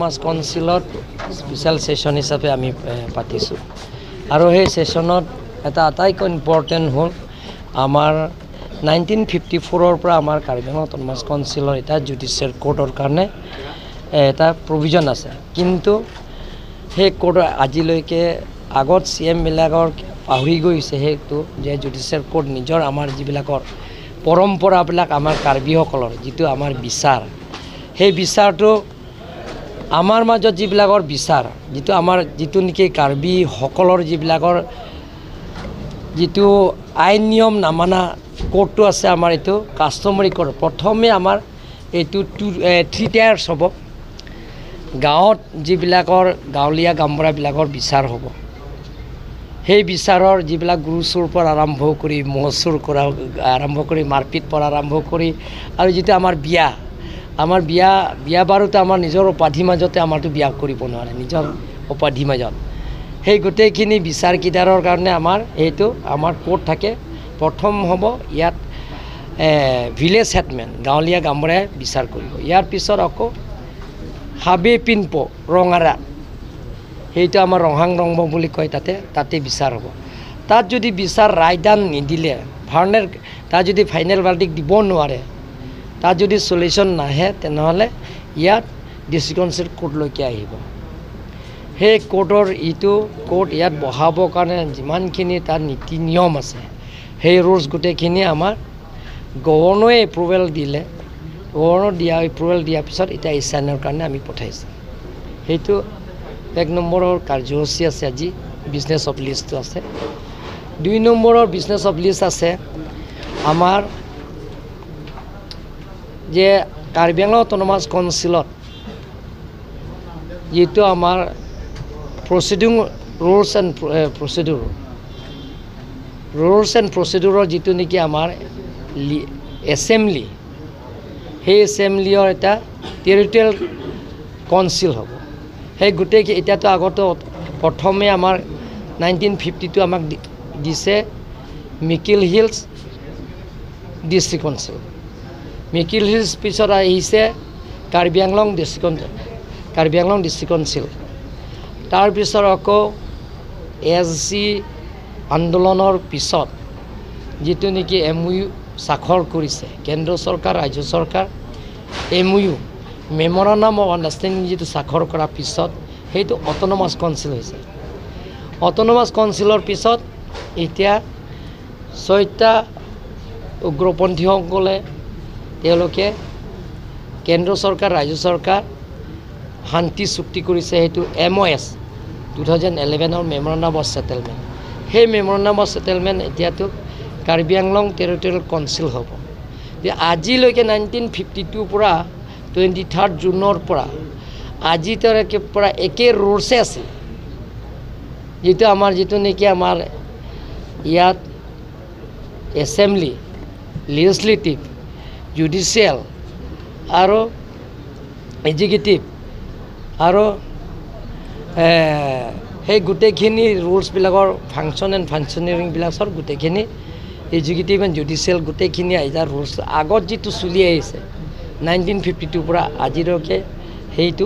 মাছ কাউন্সিলত special session হিচাপে আমি পাতিছোঁ আৰু সেই সেশনত এটা আটাইতকৈ ইম্পৰ্টেণ্ট হ'ল আমাৰ 1954 পৰা আমাৰ কাৰ্বি আংলং অটোনমাছ কাউন্সিলৰ এটা জুডিচিয়েল কোৰ্টৰ কাৰণে এটা প্ৰভিজন আছে কিন্তু সেই কোৰ্ট আজিলৈকে আগত CM বিলাকৰ পাহৰি গৈছে সেইটো যে জুডিচিয়েল কোৰ্ট নিজৰ আমাৰ যিবিলাকৰ পৰম্পৰাবিলাক আমাৰ কাৰ্বিসকলৰ যিটো আমাৰ বিচাৰ সেই বিচাৰটো আমাৰ মাজত যিবিলাকৰ বিচাৰ যিটো আমাৰ যিটো নেকি কাৰ্বিসকলৰ যিবিলাকৰ যিটো আইন নিয়ম নামানা কোৰ্টটো আছে আমাৰ এইটো কাষ্টমাৰী কোৰ্ট প্ৰথমে আমাৰ এইটো 3 টায়াৰ্ছ হ'ব গাঁৱত যিবিলাকৰ গাঁৱলীয়া গাঁওবুঢ়াবিলাকৰ বিচাৰ হ'ব সেই বিচাৰৰ যিবিলাক গুৰু চুৰ পৰা আৰম্ভ কৰি মহ চুৰ কৰা আৰম্ভ কৰি মাৰপিট পৰা আৰম্ভ কৰি আৰু যিটো আমাৰ বিয়া বাৰুতে আমাৰ নিজৰ উপাধি মাজতে আমাৰতো বিয়া কৰিব নোৱাৰে নিজৰ উপাধি মাজত সেই গোটেইখিনি বিচাৰকেইটাৰৰ কাৰণে আমাৰ এইটো আমাৰ কোৰ্ট থাকে প্ৰথম হ'ব ইয়াত ভিলেজ হেডমেন গাঁৱলীয়া গাঁওবুঢ়াই বিচাৰ কৰিব ইয়াৰ পিছত আকৌ হাবে পিনপ ৰঙাৰা সেইটো আমাৰ ৰহাং ৰংব বুলি কয় তাতে বিচাৰ হ'ব তাত যদি বিচাৰ ৰায়দান নিদিলে ভাৰ্নেৰ তাত যদি ফাইনেল ভাৰ্ডিক্ট দিব নোৱাৰে তাত যদি সলিউশন নাহে তেনেহ'লে ইয়াত ডিষ্ট্ৰিক্ট কাউন্সিল কোৰ্টলৈকে আহিব সেই কোৰ্টৰ ইটো কোৰ্ট ইয়াত বহাবৰ কাৰণে যিমানখিনি তাৰ নীতি নিয়ম আছে সেই ৰুলছ গোটেইখিনি আমাৰ গভৰ্ণৰে এপ্ৰুভেল দিলে গভৰ্ণৰ এপ্ৰুভেল দিয়াৰ পিছত এতিয়া ইছানৰ কাৰণে আমি পঠাইছোঁ সেইটো 1 নম্বৰৰ কাৰ্যসূচী আছে আজি বিজনেছ অফ লিষ্টটো আছে 2 নম্বৰৰ বিজনেছ অফ লিষ্ট আছে আমাৰ যে কাৰ্বি আংলং অটোনমাছ কাউন্সিলত যিটো আমাৰ প্ৰচিডিং ৰুলছ এণ্ড প্ৰচিডিউৰৰ যিটো নেকি আমাৰ এছেম্বলি সেই এছেম্বলিৰ এটা টেৰিটৰিয়েল কাউন্সিল হ'ব সেই গোটেই এতিয়াতো আগতে প্ৰথমে আমাৰ 1952 আমাক দিছে মিকিল হিলছ ডিষ্ট্ৰিক্ট কাউন্সিল মিকিল হিলছ পিছত আহিছে কাৰ্বি আংলং ডিষ্ট্ৰিক্ট কাউন্সিল তাৰপিছত আকৌ SC আন্দোলনৰ পিছত যিটো নেকি MOU স্বাক্ষৰ কৰিছে কেন্দ্ৰ চৰকাৰ ৰাজ্য চৰকাৰ MOU মেমৰেণ্ডাম অফ আণ্ডাৰষ্টেণ্ডিং যিটো স্বাক্ষৰ কৰাৰ পিছত সেইটো অটোনমাছ কাউন্সিল হৈছে অটোনমাছ কাউন্সিলৰ পিছত এতিয়া 6টা উগ্ৰপন্থীসকলে তেওঁলোকে কেন্দ্ৰ চৰকাৰ ৰাজ্য চৰকাৰ শান্তি চুক্তি কৰিছে সেইটো MOS 2011ৰ মেমৰেণ্ডাম অফ ছেটেলমেণ্ট সেই মেমৰেণ্ডাম অফ ছেটেলমেণ্ট এতিয়াতো কাৰ্বি আংলং টেৰিটৰিয়েল কাউন্সিল হ'ব যে আজিলৈকে 1952 পৰা 23 জুনৰ পৰা আজিলৈকে পৰা একে ৰুলছে আছিল যিটো আমাৰ যিটো নেকি আমাৰ ইয়াত এছেম্বলি লিজিছলেটিভ জুডিচিয়েল আৰু এক্সিকিউটিভ আৰু সেই গোটেইখিনি ৰুলছবিলাকৰ ফাংচন এণ্ড ফাংচনিংবিলাক চব গোটেইখিনি এক্সিকিউটিভ এণ্ড জুডিচিয়েল গোটেইখিনি এতিয়া ৰুলছ আগত যিটো চলি আহিছে 1952 পৰা আজিলৈকে সেইটো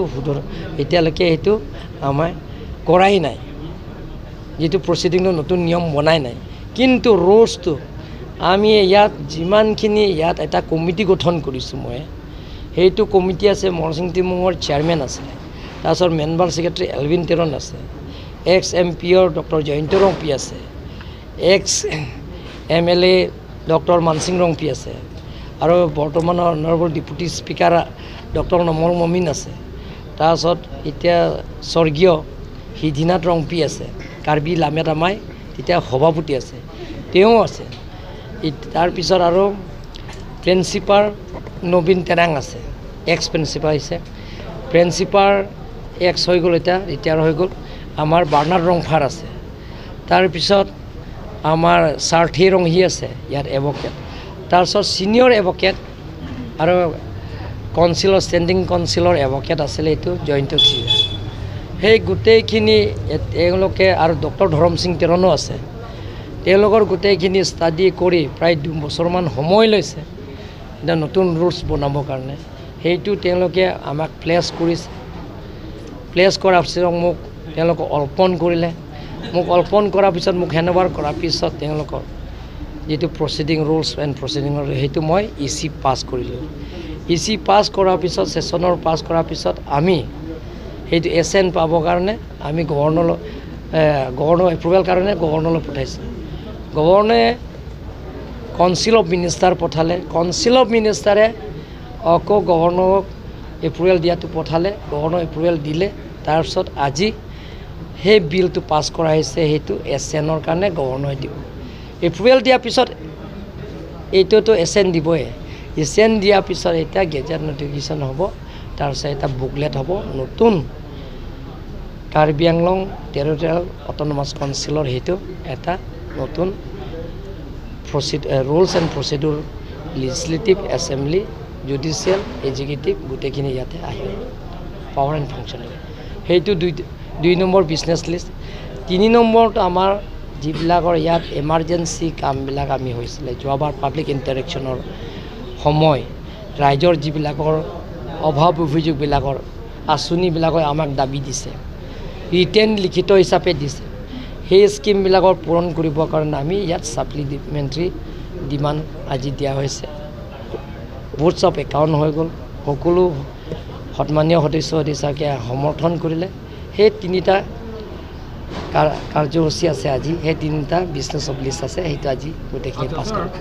এতিয়ালৈকে সেইটো আমাৰ কৰাই নাই যিটো প্ৰচিডিংৰ নতুন নিয়ম বনাই নাই কিন্তু ৰুলছটো আমি ইয়াত যিমানখিনি ইয়াত এটা কমিটি গঠন কৰিছোঁ মই সেইটো কমিটি আছে মৰসিং টিমুঙৰ চেয়াৰমেন আছে তাৰপিছত মেম্বাৰ ছেক্ৰেটাৰী এলভিন টেৰন আছে ex-MPৰ ডক্টৰ জয়ন্ত ৰংপি আছে ex-MLA ডক্টৰ মানসিং ৰংপি আছে আৰু বৰ্তমানৰ honourable deputy speaker doctor normal মমিন আছে তাৰপিছত এতিয়া স্বৰ্গীয় সিদ্ধিনাথ ৰংপি আছে কাৰ্বি লামেট আমাই তেতিয়া সভাপতি আছে তেওঁ আছে তাৰপিছত আৰু প্ৰিন্সিপাল নবীন তেৰাং আছে প্ৰিন্সিপাল হৈছে প্ৰিন্সিপাল হৈ গ'ল এতিয়া ৰিটায়াৰ হৈ গ'ল আমাৰ বাৰ্নাৰ্ড ৰংফাৰ আছে তাৰপিছত আমাৰ সাৰ্থী ৰংহি আছে ইয়াত এডভোকেট তাৰপিছত ছিনিয়ৰ এডভোকেট আৰু কাউন্সিলৰ ষ্টেণ্ডিং কাউন্সিলৰ এডভোকেট আছিলে এইটো জয়ন্ত থিয়া সেই গোটেইখিনি তেওঁলোকে আৰু ডক্টৰ ধৰম সিং তেৰণো আছে তেওঁলোকৰ গোটেইখিনি ষ্টাডি কৰি প্ৰায় 2 বছৰমান সময় লৈছে এটা নতুন ৰুলছ বনাবৰ কাৰণে সেইটো তেওঁলোকে আমাক প্লেছ কৰিছে প্লেচ কৰাৰ পিছত মোক তেওঁলোকে অৰ্পণ কৰিলে মোক অৰ্পণ কৰাৰ পিছত মোক হেণ্ডঅভাৰ কৰাৰ পিছত তেওঁলোকৰ যিটো প্ৰচিডিং ৰুলছ এণ্ড প্ৰচিডিঙৰ সেইটো মই EC পাছ কৰিলোঁ EC পাছ কৰাৰ পিছত ছেশ্যনৰ পাছ কৰাৰ পিছত আমি সেইটো SN পাবৰ কাৰণে আমি গভৰ্ণৰ এপ্ৰুভেল কাৰণে গভৰ্ণৰলৈ পঠাইছোঁ গভৰ্ণৰে কাউন্সিল অফ মিনিষ্টাৰ পঠালে কাউন্সিল অফ মিনিষ্টাৰে আকৌ গভৰ্ণৰক এপ্ৰুভেল দিয়াটো পঠালে গভৰ্ণৰ এপ্ৰুভেল দিলে তাৰপিছত আজি সেই বিলটো পাছ কৰা হৈছে সেইটো SNৰ কাৰণে গভৰ্ণৰে দিব এপ্ৰুভেল দিয়াৰ পিছত এইটোতো SN দিবই SN দিয়াৰ পিছত এতিয়া গেজেট নটিফিকেশ্যন হ'ব তাৰপিছত এটা বুকলেট হ'ব নতুন কাৰ্বি আংলং টেৰিটৰিয়েল অট'নমাছ কাউন্সিলৰ সেইটো এটা নতুন rules and procedure legislative assembly judicial executive গোটেইখিনি ইয়াতে আহিব পাৱাৰ এণ্ড ফাংচনিং সেইটো দুই নম্বৰ বিজনেছ লিষ্ট 3 নম্বৰত আমাৰ যিবিলাকৰ ইয়াত এমাৰ্জেঞ্চি কামবিলাক আমি হৈছিলে যোৱাবাৰ পাব্লিক ইণ্টাৰেকশ্যনৰ সময় ৰাইজৰ যিবিলাকৰ অভাৱ অভিযোগবিলাকৰ আঁচনিবিলাকে আমাক দাবী দিছে ৰিটেন লিখিত হিচাপে দিছে সেই স্কিমবিলাকৰ পূৰণ কৰিবৰ কাৰণে আমি ইয়াত ছাপ্লিমেণ্টাৰী ডিমাণ্ড আজি দিয়া হৈছে ভোটছ অফ একাউণ্ট হৈ গ'ল সকলো সন্মানীয় সদস্যকে সমৰ্থন কৰিলে সেই 3টা কাৰ্যসূচী আছে আজি সেই 3টা বিজনেছ অফ লিষ্ট আছে সেইটো আজি গোটেইখিনি পাছ কৰিব